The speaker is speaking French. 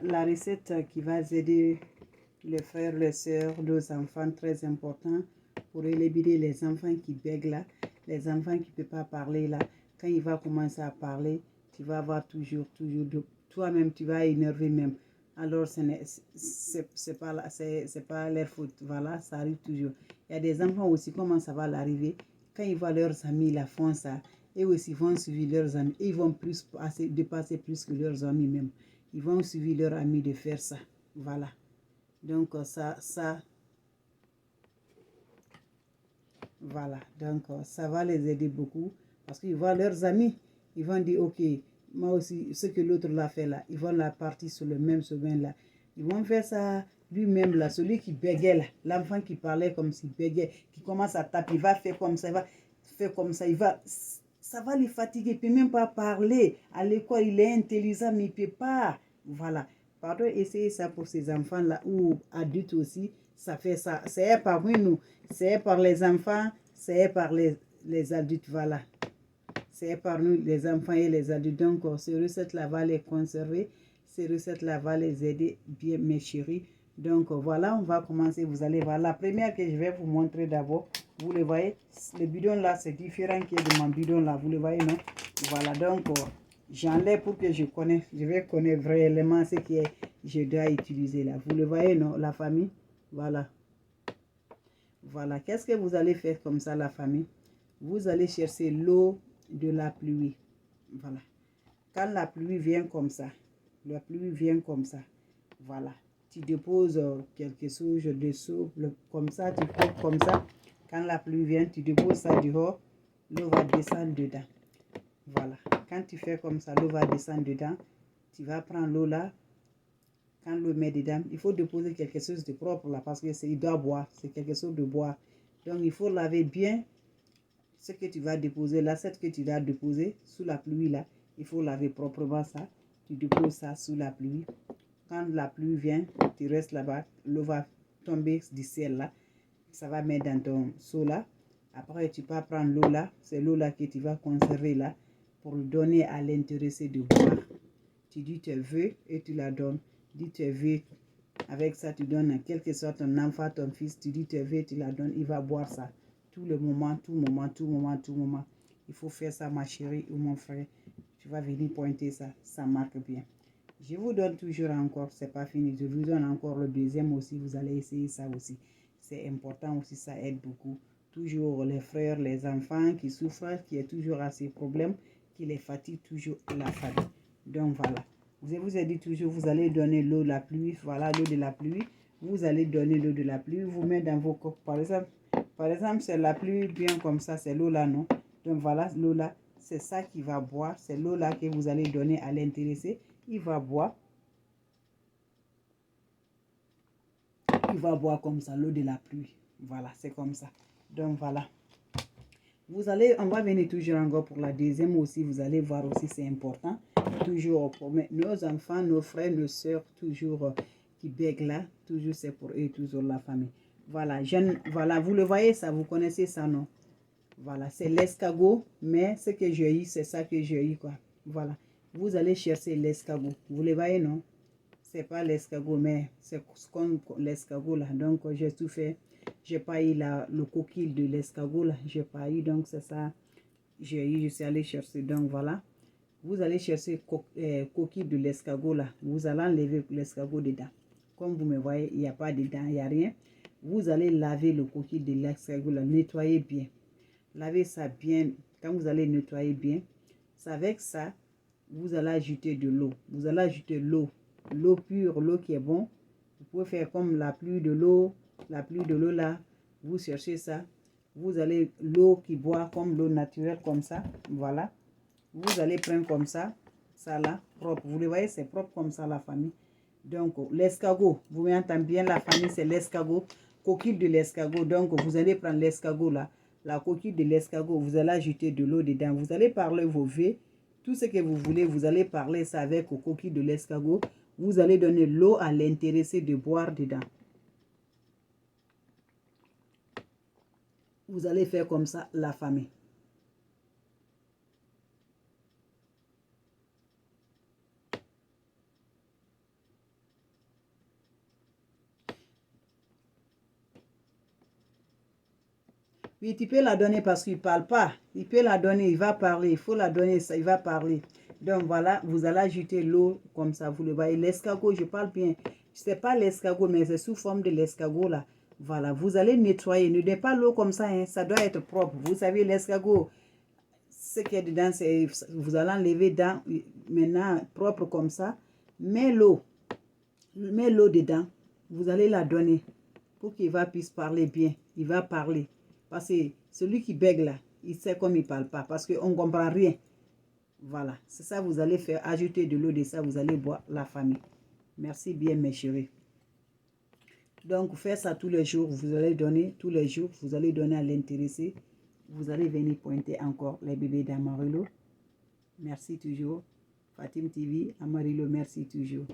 la recette qui va aider les frères, les sœurs, nos enfants, très important pour éliminer les enfants qui bèguent là, les enfants qui ne peuvent pas parler là. Quand il va commencer à parler, tu vas avoir toujours, toi-même, tu vas énerver même. Alors, c'est pas leur faute. Voilà, ça arrive toujours. Il y a des enfants aussi, comment ça va l'arriver? Quand ils voient leurs amis, la font ça, et aussi ils vont suivre leurs amis. Et ils vont dépasser plus que leurs amis même. Ils vont suivre leurs amis de faire ça. Voilà. Donc, voilà. Donc, ça va les aider beaucoup. Parce qu'ils voient leurs amis. Ils vont dire, ok, moi aussi, ce que l'autre l'a fait là, ils vont la partir sur le même chemin là. Ils vont faire ça lui-même là, celui qui bégait là, l'enfant qui parlait comme s'il bégait, qui commence à taper, il va faire comme ça, il va faire comme ça, ça va les fatiguer, il ne peut même pas parler. À l'école, il est intelligent, mais il ne peut pas. Voilà. Pardon, essayez ça pour ces enfants-là, ou adultes aussi, ça fait ça. C'est parmi nous, c'est par les enfants, c'est par les adultes, voilà. C'est par nous, les enfants et les adultes. Donc, ces recettes-là va les conserver. Ces recettes-là va les aider bien, mes chéris. Donc, voilà, on va commencer. Vous allez voir. La première que je vais vous montrer d'abord, vous le voyez, le bidon là, c'est différent qui est de mon bidon là. Vous le voyez, non? Voilà, donc, j'enlève pour que je vais connaître réellement ce que je dois utiliser là. Vous le voyez, non, la famille? Voilà. Voilà. Qu'est-ce que vous allez faire comme ça, la famille? Vous allez chercher l'eau de la pluie. Voilà. Quand la pluie vient comme ça, voilà. Tu déposes quelque chose dessous, comme ça, tu coupes comme ça. Quand la pluie vient, tu déposes ça dehors, l'eau va descendre dedans. Voilà. Quand tu fais comme ça, l'eau va descendre dedans. Tu vas prendre l'eau là. Quand l'eau met dedans, il faut déposer quelque chose de propre là, parce que il doit boire. C'est quelque chose de boire. Donc, il faut laver bien ce que tu vas déposer, l'assiette que tu vas déposer sous la pluie là, il faut laver proprement ça. Tu déposes ça sous la pluie. Quand la pluie vient, tu restes là-bas, l'eau va tomber du ciel là. Ça va mettre dans ton seau là. Après, tu peux prendre l'eau là, c'est l'eau là que tu vas conserver là pour donner à l'intéressé de boire. Tu dis tu veux et tu la donnes. Dis tu veux. Avec ça, tu donnes à quel que soit ton enfant, ton fils, tu dis tu veux, tu la donnes, il va boire ça. Tout le moment, tout moment, tout moment, tout moment. Il faut faire ça, ma chérie ou mon frère. Tu vas venir pointer ça, ça marque bien. Je vous donne toujours encore, c'est pas fini. Je vous donne encore le deuxième aussi, vous allez essayer ça aussi. C'est important aussi, ça aide beaucoup. Toujours les frères, les enfants qui souffrent, qui ont toujours à ces problèmes, qui les fatiguent toujours la famille. Donc voilà. Je vous ai dit toujours, vous allez donner l'eau de la pluie, voilà l'eau de la pluie. Vous allez donner l'eau de la pluie, vous mettez dans vos coques. Par exemple, c'est la pluie bien comme ça, c'est l'eau là, non? Donc voilà, l'eau là, c'est ça qu'il va boire. C'est l'eau là que vous allez donner à l'intéressé. Il va boire. Il va boire comme ça, l'eau de la pluie. Voilà, c'est comme ça. Donc voilà. On va venir toujours encore pour la deuxième aussi. Vous allez voir aussi, c'est important. Toujours pour nos enfants, nos frères, nos soeurs, toujours qui bèguent là. Toujours c'est pour eux, toujours la famille. Voilà, voilà, vous le voyez ça, vous connaissez ça, non? Voilà, c'est l'escargot, mais ce que j'ai eu, c'est ça que j'ai eu, quoi. Voilà, vous allez chercher l'escargot. Vous le voyez, non? C'est pas l'escargot, mais c'est comme l'escargot là. Donc, j'ai tout fait. J'ai pas eu le coquille de l'escargot là. J'ai pas eu, donc c'est ça. J'ai eu, je suis allé chercher. Donc, voilà. Vous allez chercher coquille de l'escargot là. Vous allez enlever l'escargot dedans. Comme vous me voyez, il n'y a pas dedans, il n'y a rien. Vous allez laver le coquille de l'escargot là. Nettoyer bien. Lavez ça bien. Quand vous allez nettoyer bien, c'est avec ça, vous allez ajouter de l'eau. Vous allez ajouter l'eau. L'eau pure, l'eau qui est bon. Vous pouvez faire comme la pluie de l'eau. La pluie de l'eau là. Vous cherchez ça. Vous allez l'eau qui boit comme l'eau naturelle comme ça. Voilà. Vous allez prendre comme ça. Ça là, propre. Vous le voyez, c'est propre comme ça la famille. Donc, l'escargot. Vous entendez bien la famille, c'est l'escargot. Coquille de l'escargot. Donc, vous allez prendre l'escargot là. La coquille de l'escargot. Vous allez ajouter de l'eau dedans. Vous allez parler vos vœux. Tout ce que vous voulez, vous allez parler ça avec aux coquilles de l'escargot. Vous allez donner l'eau à l'intéressé de boire dedans. Vous allez faire comme ça la famille. Puis tu peux la donner parce qu'il ne parle pas. Il peut la donner, il va parler. Il faut la donner, ça, il va parler. Donc voilà, vous allez ajouter l'eau comme ça, vous le voyez. L'escargot, je parle bien. Ce n'est pas l'escargot, mais c'est sous forme de l'escargot là. Voilà, vous allez nettoyer. Ne donnez pas l'eau comme ça, hein. Ça doit être propre. Vous savez, l'escargot, ce qui est dedans, c'est vous allez enlever dedans, maintenant propre comme ça. Mets l'eau dedans. Vous allez la donner pour qu'il va puisse parler bien. Il va parler. Parce que celui qui bègue là, il sait comme il ne parle pas. Parce qu'on ne comprend rien. Voilà. C'est ça vous allez faire. Ajouter de l'eau de ça. Vous allez boire la famille. Merci bien mes chéris. Donc, faites ça tous les jours. Vous allez donner tous les jours. Vous allez donner à l'intéressé. Vous allez venir pointer encore les bébés d'Amarillo. Merci toujours. Fatim TV, Amarillo, merci toujours.